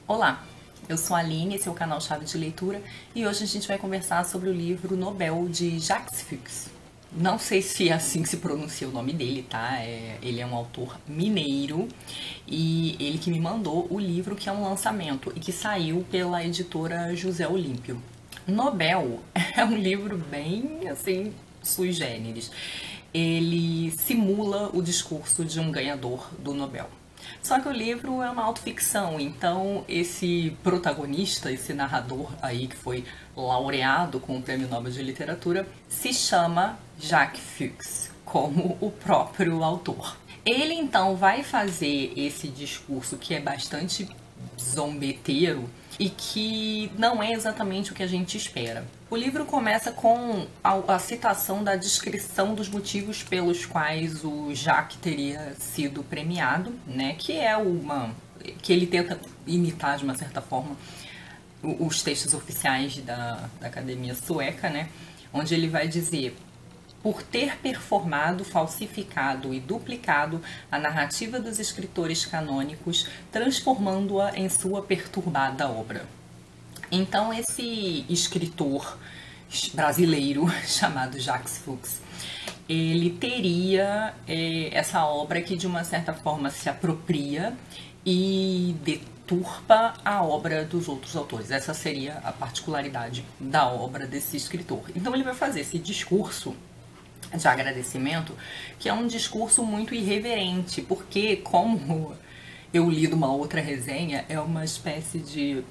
Olá, eu sou a Aline, esse é o canal Chave de Leitura e hoje a gente vai conversar sobre o livro Nobel de Jacques Fuchs. Não sei se é assim que se pronuncia o nome dele, tá? Ele é um autor mineiro e ele que me mandou o livro, que é um lançamento e que saiu pela editora José Olímpio. Nobel é um livro bem, assim, sui generis. Ele simula o discurso de um ganhador do Nobel. Só que o livro é uma autoficção, então esse protagonista, esse narrador aí que foi laureado com o Prêmio Nobel de Literatura, se chama Jacques Fuchs, como o próprio autor. Ele então vai fazer esse discurso que é bastante zombeteiro e que não é exatamente o que a gente espera. O livro começa com a citação da descrição dos motivos pelos quais o Jacques teria sido premiado, né? Que ele tenta imitar de uma certa forma os textos oficiais da Academia Sueca, né? Onde ele vai dizer: por ter performado, falsificado e duplicado a narrativa dos escritores canônicos, transformando-a em sua perturbada obra. Então, esse escritor brasileiro chamado Jacques Fuchs, ele teria essa obra que de uma certa forma se apropria e deturpa a obra dos outros autores. Essa seria a particularidade da obra desse escritor. Então ele vai fazer esse discurso de agradecimento, que é um discurso muito irreverente, porque, como eu li de uma outra resenha, é uma espécie de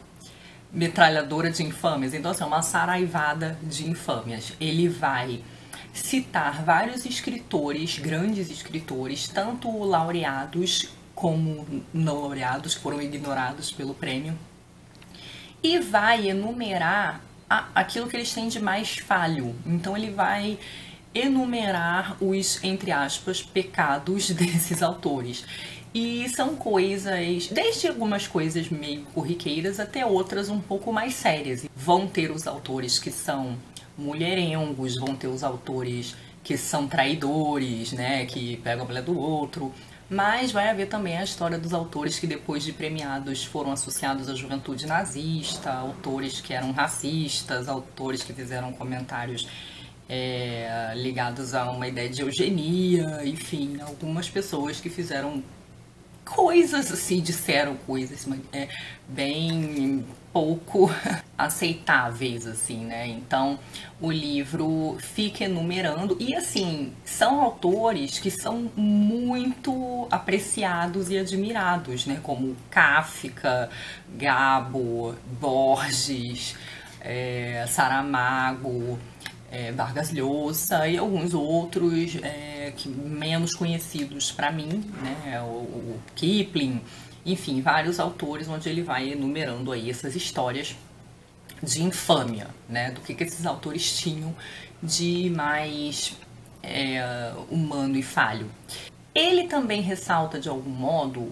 metralhadora de infâmias. Então, assim, é uma saraivada de infâmias. Ele vai citar vários escritores, grandes escritores, tanto laureados como não laureados, que foram ignorados pelo prêmio, e vai enumerar aquilo que eles têm de mais falho. Então, ele vai enumerar os, entre aspas, pecados desses autores. E são coisas, desde algumas coisas meio corriqueiras até outras um pouco mais sérias. Vão ter os autores que são mulherengos, vão ter os autores que são traidores, né, que pegam a mulher do outro. Mas vai haver também a história dos autores que depois de premiados foram associados à juventude nazista, autores que eram racistas, autores que fizeram comentários ligados a uma ideia de eugenia, enfim, algumas pessoas que fizeram coisas assim, disseram coisas bem pouco aceitáveis, assim, né? Então, o livro fica enumerando, e assim, são autores que são muito apreciados e admirados, né? Como Kafka, Gabo, Borges, Saramago, Vargas Llosa e alguns outros que menos conhecidos para mim, né? O Kipling, enfim, vários autores onde ele vai enumerando aí essas histórias de infâmia, né? Do que esses autores tinham de mais humano e falho. Ele também ressalta, de algum modo,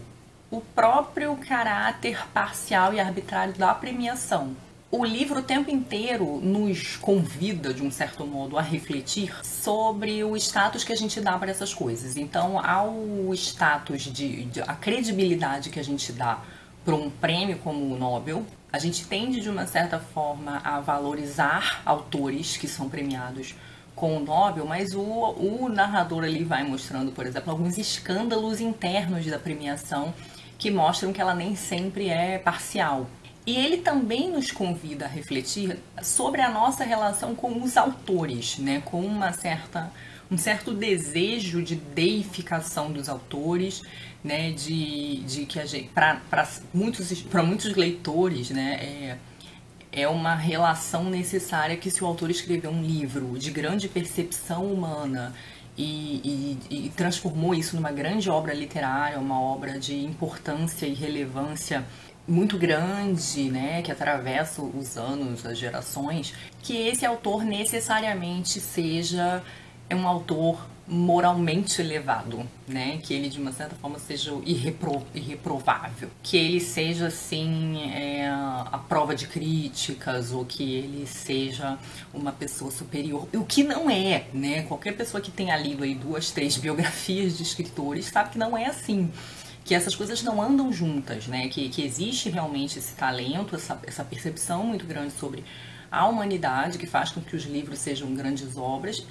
o próprio caráter parcial e arbitrário da premiação. O livro o tempo inteiro nos convida, de um certo modo, a refletir sobre o status que a gente dá para essas coisas. Então, ao status a credibilidade que a gente dá para um prêmio como o Nobel, a gente tende, de uma certa forma, a valorizar autores que são premiados com o Nobel, mas o narrador ali vai mostrando, por exemplo, alguns escândalos internos da premiação que mostram que ela nem sempre é parcial. E ele também nos convida a refletir sobre a nossa relação com os autores, né? Com um certo desejo de deificação dos autores, né? De que a gente, para muitos leitores, né? É uma relação necessária que, se o autor escreveu um livro de grande percepção humana e transformou isso numa grande obra literária, uma obra de importância e relevância muito grande, né, que atravessa os anos, as gerações, que esse autor necessariamente seja um autor moralmente elevado, né, que ele de uma certa forma seja irreprovável, que ele seja assim a prova de críticas, ou que ele seja uma pessoa superior, o que não é, né, qualquer pessoa que tenha lido aí 2, 3 biografias de escritores sabe que não é assim. que essas coisas não andam juntas, né? Que existe realmente esse talento, essa percepção muito grande sobre a humanidade, que faz com que os livros sejam grandes obras,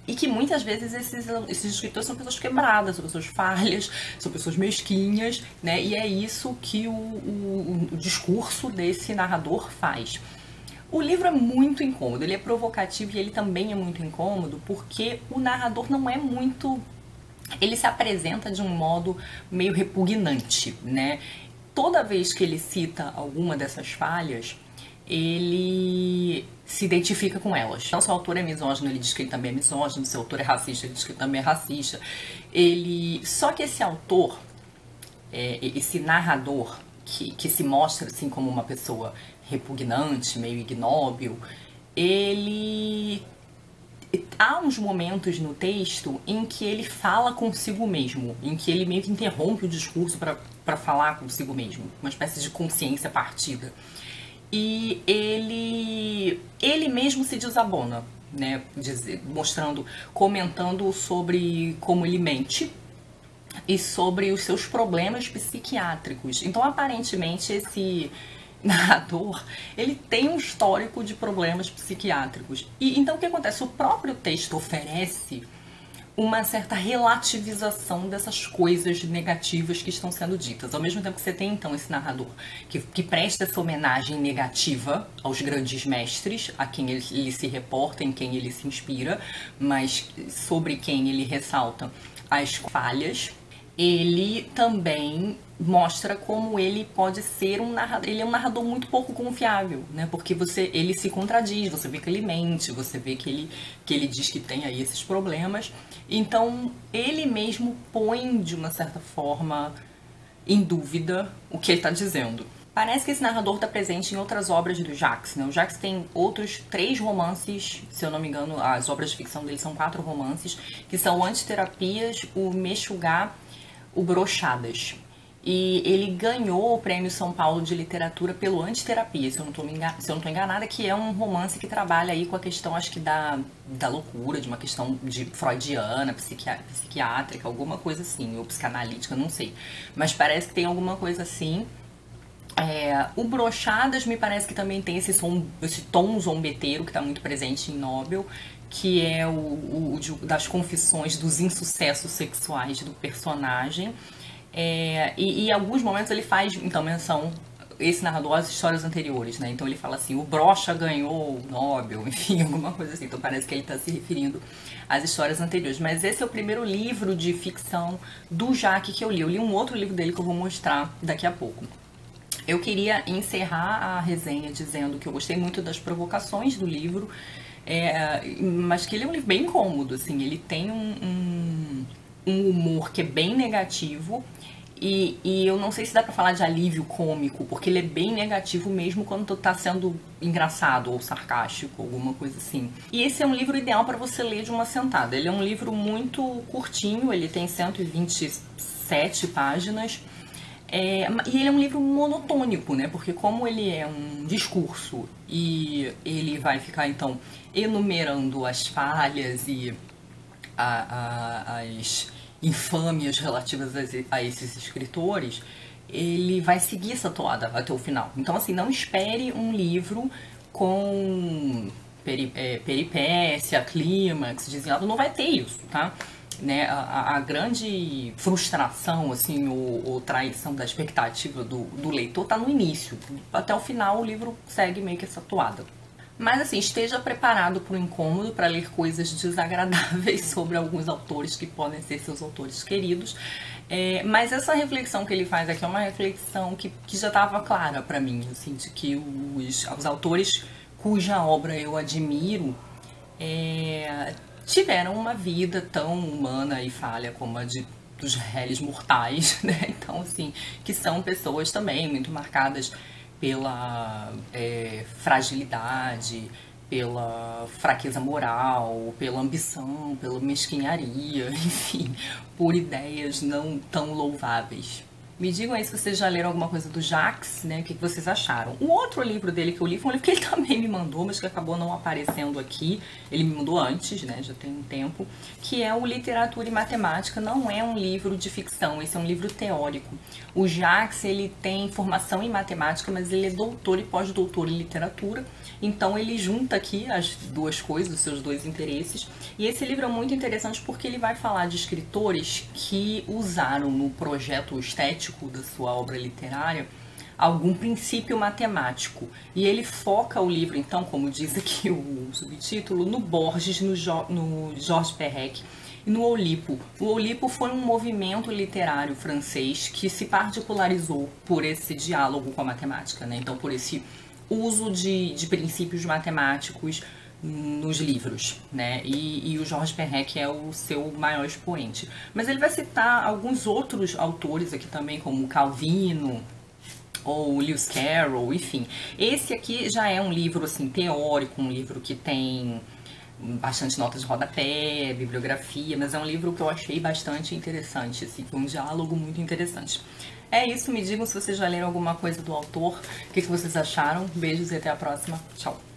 e que muitas vezes esses escritores são pessoas quebradas, são pessoas falhas, são pessoas mesquinhas, né? E é isso que o discurso desse narrador faz. O livro é muito incômodo, ele é provocativo e ele também é muito incômodo porque o narrador não é muito... Ele se apresenta de um modo meio repugnante, né? Toda vez que ele cita alguma dessas falhas, ele se identifica com elas. Então, se o autor é misógino, ele diz que ele também é misógino. Se o autor é racista, ele diz que ele também é racista. Só que esse autor, esse narrador, que se mostra assim como uma pessoa repugnante, meio ignóbil, há uns momentos no texto em que ele fala consigo mesmo, em que ele meio que interrompe o discurso para falar consigo mesmo, uma espécie de consciência partida. E ele mesmo se desabona, né? Comentando sobre como ele mente e sobre os seus problemas psiquiátricos. Então, aparentemente, esse narrador, ele tem um histórico de problemas psiquiátricos. E então o que acontece? O próprio texto oferece uma certa relativização dessas coisas negativas que estão sendo ditas. Ao mesmo tempo que você tem, então, esse narrador que presta essa homenagem negativa aos grandes mestres, a quem ele se reporta, em quem ele se inspira, mas sobre quem ele ressalta as falhas, ele também mostra como ele pode ser um narrador. Ele é um narrador muito pouco confiável, né? Porque ele se contradiz, você vê que ele mente, você vê que ele diz que tem aí esses problemas. Então, ele mesmo põe, de uma certa forma, em dúvida o que ele está dizendo. Parece que esse narrador está presente em outras obras do Jacques, né? O Jacques tem outros 3 romances, se eu não me engano, as obras de ficção dele são 4 romances, que são Antiterapias, o Mexugar, o Brochadas. E ele ganhou o Prêmio São Paulo de Literatura pelo Antiterapia, se eu não estou enganada, que é um romance que trabalha aí com a questão, acho que da loucura, de uma questão de freudiana, psiquiátrica, alguma coisa assim, ou psicanalítica, não sei. Mas parece que tem alguma coisa assim. O Brochadas me parece que também tem esse tom zombeteiro que está muito presente em Nobel, que é das confissões dos insucessos sexuais do personagem. E em alguns momentos ele faz, então, menção, esse narrador, às histórias anteriores, né? Então ele fala assim, o Brocha ganhou o Nobel, enfim, alguma coisa assim. Então parece que ele está se referindo às histórias anteriores. Mas esse é o primeiro livro de ficção do Jacques que eu li. Eu li um outro livro dele que eu vou mostrar daqui a pouco. Eu queria encerrar a resenha dizendo que eu gostei muito das provocações do livro, mas que ele é um livro bem incômodo, assim. Ele tem um humor que é bem negativo e eu não sei se dá pra falar de alívio cômico, porque ele é bem negativo mesmo quando tá sendo engraçado ou sarcástico, alguma coisa assim. E esse é um livro ideal para você ler de uma sentada. Ele é um livro muito curtinho, ele tem 127 páginas. E ele é um livro monotônico, né? Porque como ele é um discurso e ele vai ficar, então, enumerando as falhas e as infâmias relativas a esses escritores, ele vai seguir essa toada até o final. Então, assim, não espere um livro com peripécia, clímax, desenhado, não vai ter isso, tá? Né, a grande frustração, assim, ou traição da expectativa do leitor tá no início. Até o final o livro segue meio que essa toada. Mas assim, esteja preparado para o incômodo, para ler coisas desagradáveis sobre alguns autores que podem ser seus autores queridos. Mas essa reflexão que ele faz aqui é uma reflexão que já estava clara para mim, assim, de que os autores cuja obra eu admiro tiveram uma vida tão humana e falha como a dos réis mortais, né? Então, assim, que são pessoas também muito marcadas pela fragilidade, pela fraqueza moral, pela ambição, pela mesquinharia, enfim, por ideias não tão louváveis. Me digam aí se vocês já leram alguma coisa do Jacques, né? O que vocês acharam. O outro livro dele que eu li foi um livro que ele também me mandou, mas que acabou não aparecendo aqui. Ele me mandou antes, né? Já tem um tempo. Que é o Literatura e Matemática. Não é um livro de ficção, esse é um livro teórico. O Jacques, ele tem formação em matemática, mas ele é doutor e pós-doutor em literatura. Então ele junta aqui as duas coisas, os seus dois interesses. E esse livro é muito interessante porque ele vai falar de escritores que usaram no projeto estético da sua obra literária algum princípio matemático. E ele foca o livro, então, como diz aqui o subtítulo, no Borges, no Georges Perec e no Oulipo. O Oulipo foi um movimento literário francês que se particularizou por esse diálogo com a matemática, né? Então, por esse uso de princípios matemáticos nos livros, né? E o Georges Perec é o seu maior expoente. Mas ele vai citar alguns outros autores aqui também, como Calvino ou Lewis Carroll, enfim. Esse aqui já é um livro assim teórico, um livro que tem bastante notas de rodapé, bibliografia, mas é um livro que eu achei bastante interessante, assim, foi um diálogo muito interessante. É isso, me digam se vocês já leram alguma coisa do autor, o que vocês acharam. Beijos e até a próxima. Tchau!